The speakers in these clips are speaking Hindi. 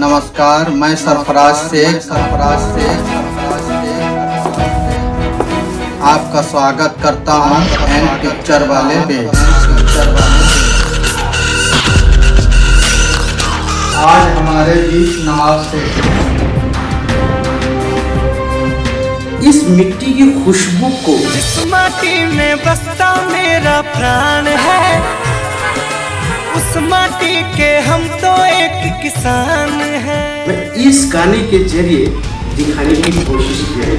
नमस्कार, मैं सरफराज शेख आपका स्वागत करता हूँ एंड पिक्चर वाले पे। आज हमारे बीच नवाब शेख। इस मिट्टी की खुशबू को, इस माटी में बसता मेरा प्राण है, उस माटी के हम तो एक किसान हैं। मैं इस गाने के जरिए दिखाने की कोशिश किया है।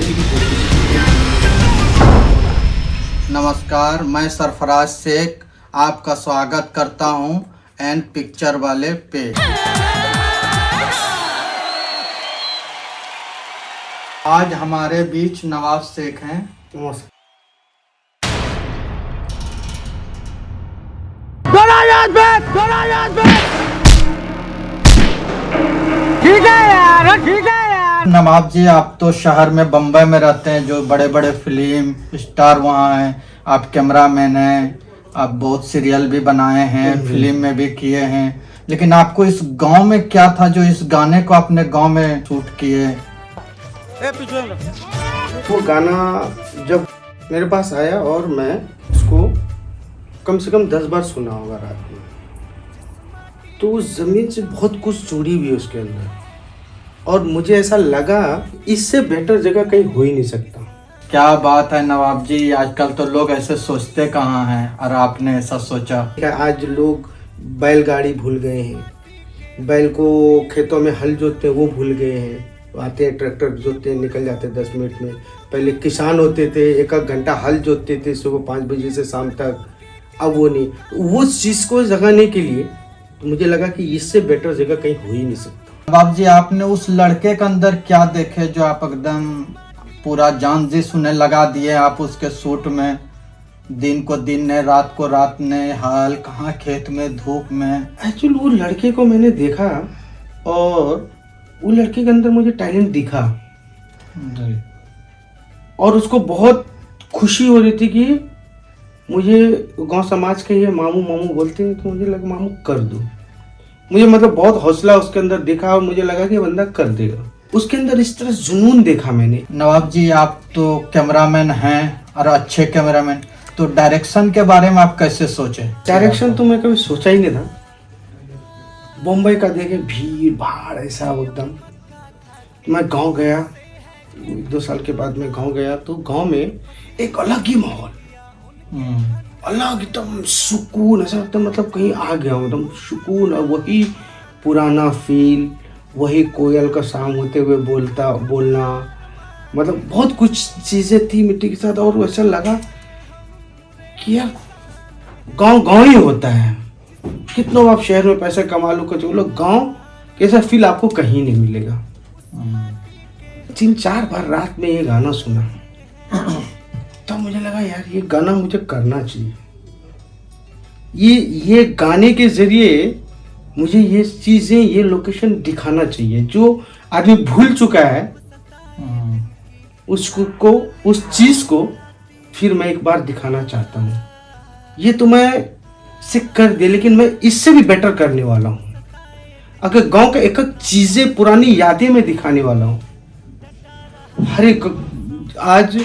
नमस्कार, मैं सरफराज शेख आपका स्वागत करता हूँ एंड पिक्चर वाले पे। आज हमारे बीच नवाब शेख हैं। नमस्कार। ठीक है यार, ठीक है यार। नवाब जी, आप तो शहर में बम्बई में रहते हैं, जो बड़े बड़े फिल्म स्टार वहाँ हैं। आप कैमरामैन हैं, आप बहुत सीरियल भी बनाए हैं, फिल्म में भी किए हैं, लेकिन आपको इस गांव में क्या था जो इस गाने को अपने गांव में शूट किए? वो गाना जब मेरे पास आया और मैं उसको कम से कम 10 बार सुना होगा रात में, तो उस जमीन से बहुत कुछ जुड़ी हुई है उसके अंदर, और मुझे ऐसा लगा इससे बेटर जगह कहीं हो ही नहीं सकता। क्या बात है नवाब जी, आजकल तो लोग ऐसे सोचते कहाँ हैं और आपने ऐसा सोचा। क्या आज लोग बैलगाड़ी भूल गए हैं, बैल को खेतों में हल जोतते वो भूल गए हैं, आते हैं ट्रैक्टर जोतते हैं निकल जाते हैं 10 मिनट में। पहले किसान होते थे, एक घंटा हल जोतते थे सुबह 5 बजे से शाम तक, अब वो नहीं। वो चीज़ को जगाने के लिए तो मुझे लगा कि इससे बेटर जगह कहीं हो ही नहीं सकता। नवाब जी, आपने उस लड़के के अंदर क्या देखे जो आप एकदम पूरा जान जी सुने लगा दिए? आप उसके सूट में दिन को दिन ने, रात को रात ने, हाल कहाँ खेत में धूप में। एक्चुअली वो लड़के को मैंने देखा और वो लड़के के अंदर मुझे टैलेंट दिखा, और उसको बहुत खुशी हो रही थी कि मुझे गांव समाज के ये मामू मामू बोलते हैं, तो मुझे लगा मामू कर दो। मुझे मतलब बहुत हौसला उसके अंदर दिखा और मुझे लगा कि बंदा कर देगा। उसके अंदर इस तरह जुनून देखा मैंने। नवाब जी, आप तो कैमरामैन हैं और अच्छे कैमरामैन, तो डायरेक्शन के बारे में आप कैसे सोचे? डायरेक्शन तो मैं कभी सोचा ही नहीं था। बम्बई का देखे भीड़ भाड़ ऐसा एकदम। मैं गांव गया 2 साल के बाद, मैं गांव गया तो गांव में एक अलग ही माहौल, अलग एकदम सुकून, ऐसा एकदम मतलब कहीं आ गया हूँ, एकदम सुकून। और वही पुराना फील, वही कोयल का शाम होते हुए बोलना, मतलब बहुत कुछ चीज़ें थी मिट्टी के साथ। और वैसा लगा कि यार गांव गांव ही होता है। कितनों आप शहर में पैसे कमा लो कुछ लोग, गांव कैसा फील आपको कहीं नहीं मिलेगा। 3-4 बार रात में ये गाना सुना, तब मुझे लगा यार ये गाना मुझे करना चाहिए। ये गाने के जरिए मुझे ये चीजें, ये लोकेशन दिखाना चाहिए जो आदमी भूल चुका है, उसको उस चीज को फिर मैं एक बार दिखाना चाहता हूँ। ये तो मैं से कर दे, लेकिन मैं इससे भी बेटर करने वाला हूँ। अगर गांव का एक एक चीजें, पुरानी यादें में दिखाने वाला हूँ। हर एक आज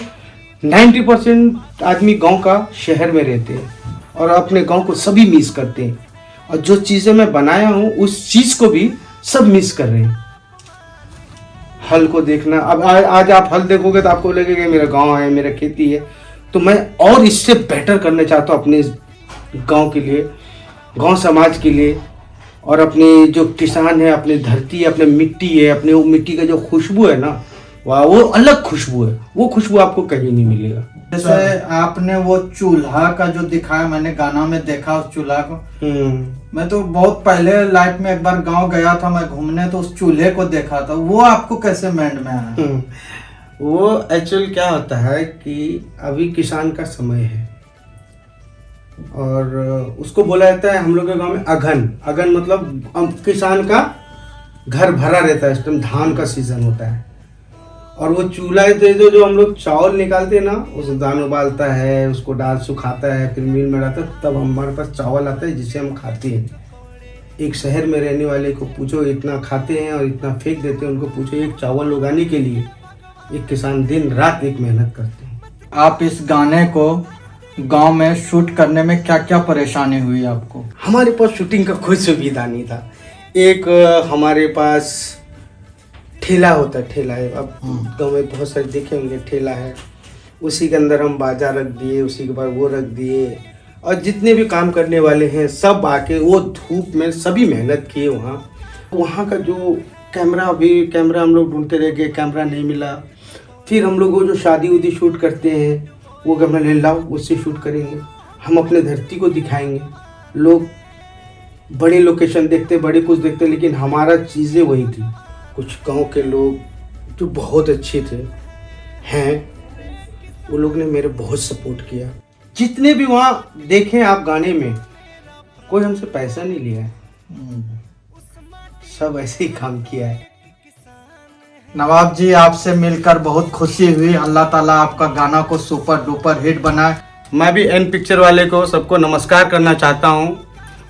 90% आदमी गांव का शहर में रहते हैं और अपने गांव को सभी मिस करते हैं, और जो चीज़ें मैं बनाया हूं उस चीज़ को भी सब मिस कर रहे हैं। हल को देखना, अब आज आप हल देखोगे तो आपको लगेगा मेरा गांव है, मेरा खेती है। तो मैं और इससे बेटर करना चाहता हूँ अपने गांव के लिए, गांव समाज के लिए, और अपने जो किसान है, अपनी धरती है, अपने मिट्टी है, अपने वो मिट्टी का जो खुशबू है ना, वाह, वो अलग खुशबू है। वो खुशबू आपको कहीं नहीं मिलेगा। जैसे आपने वो चूल्हा का जो दिखाया, मैंने गाना में देखा उस चूल्हा को। मैं तो बहुत पहले लाइफ में एक बार गांव गया था मैं घूमने, तो उस चूल्हे को देखा था। वो आपको कैसे माइंड में आया? वो एक्चुअल क्या होता है कि अभी किसान का समय है, और उसको बोला जाता है हम लोग के गांव में अघन। अघन मतलब किसान का घर भरा रहता है, इस टाइम धान का सीजन होता है। और वो चूल्हा जो हम लोग चावल निकालते हैं ना, उस दान उबालता है, उसको डाल सुखाता है, फिर मिल में रहता है, तब हमारे पास चावल आता है जिसे हम खाते हैं। एक शहर में रहने वाले को पूछो, इतना खाते हैं और इतना फेंक देते हैं, उनको पूछो एक चावल उगाने के लिए एक किसान दिन रात एक मेहनत करते हैं। आप इस गाने को गांव में शूट करने में क्या क्या परेशानी हुई आपको? हमारे पास शूटिंग का कोई सुविधा नहीं था। एक हमारे पास ठेला होता है, ठेला है, अब गाँव में बहुत सारे देखे होंगे, ठेला है, उसी के अंदर हम बाजार रख दिए, उसी के बाद वो रख दिए, और जितने भी काम करने वाले हैं सब आके वो धूप में सभी मेहनत किए। वहाँ का जो कैमरा हम लोग ढूंढते रह गए, कैमरा नहीं मिला। फिर हम लोग वो जो शादी उदी शूट करते हैं वो कैमरा ले लाओ, उससे शूट करेंगे, हम अपने धरती को दिखाएंगे। लोग बड़े लोकेशन देखते, बड़े कुछ देखते, लेकिन हमारा चीज़ें वही थी। कुछ गांव के लोग जो बहुत अच्छे थे हैं, वो लोग ने मेरे बहुत सपोर्ट किया। जितने भी वहाँ देखें आप गाने में, कोई हमसे पैसा नहीं लिया है, सब ऐसे ही काम किया है। नवाब जी, आपसे मिलकर बहुत खुशी हुई। अल्लाह ताला आपका गाना को सुपर डुपर हिट बनाए। मैं भी एन पिक्चर वाले को सबको नमस्कार करना चाहता हूँ।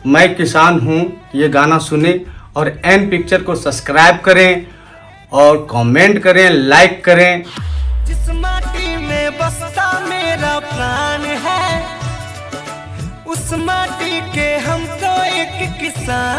मैं किसान हूँ, ये गाना सुने और एन पिक्चर को सब्सक्राइब करें और कमेंट करें, लाइक करें। जिस माटी में बसता मेरा प्राण है, उस माटी के हम तो एक किसान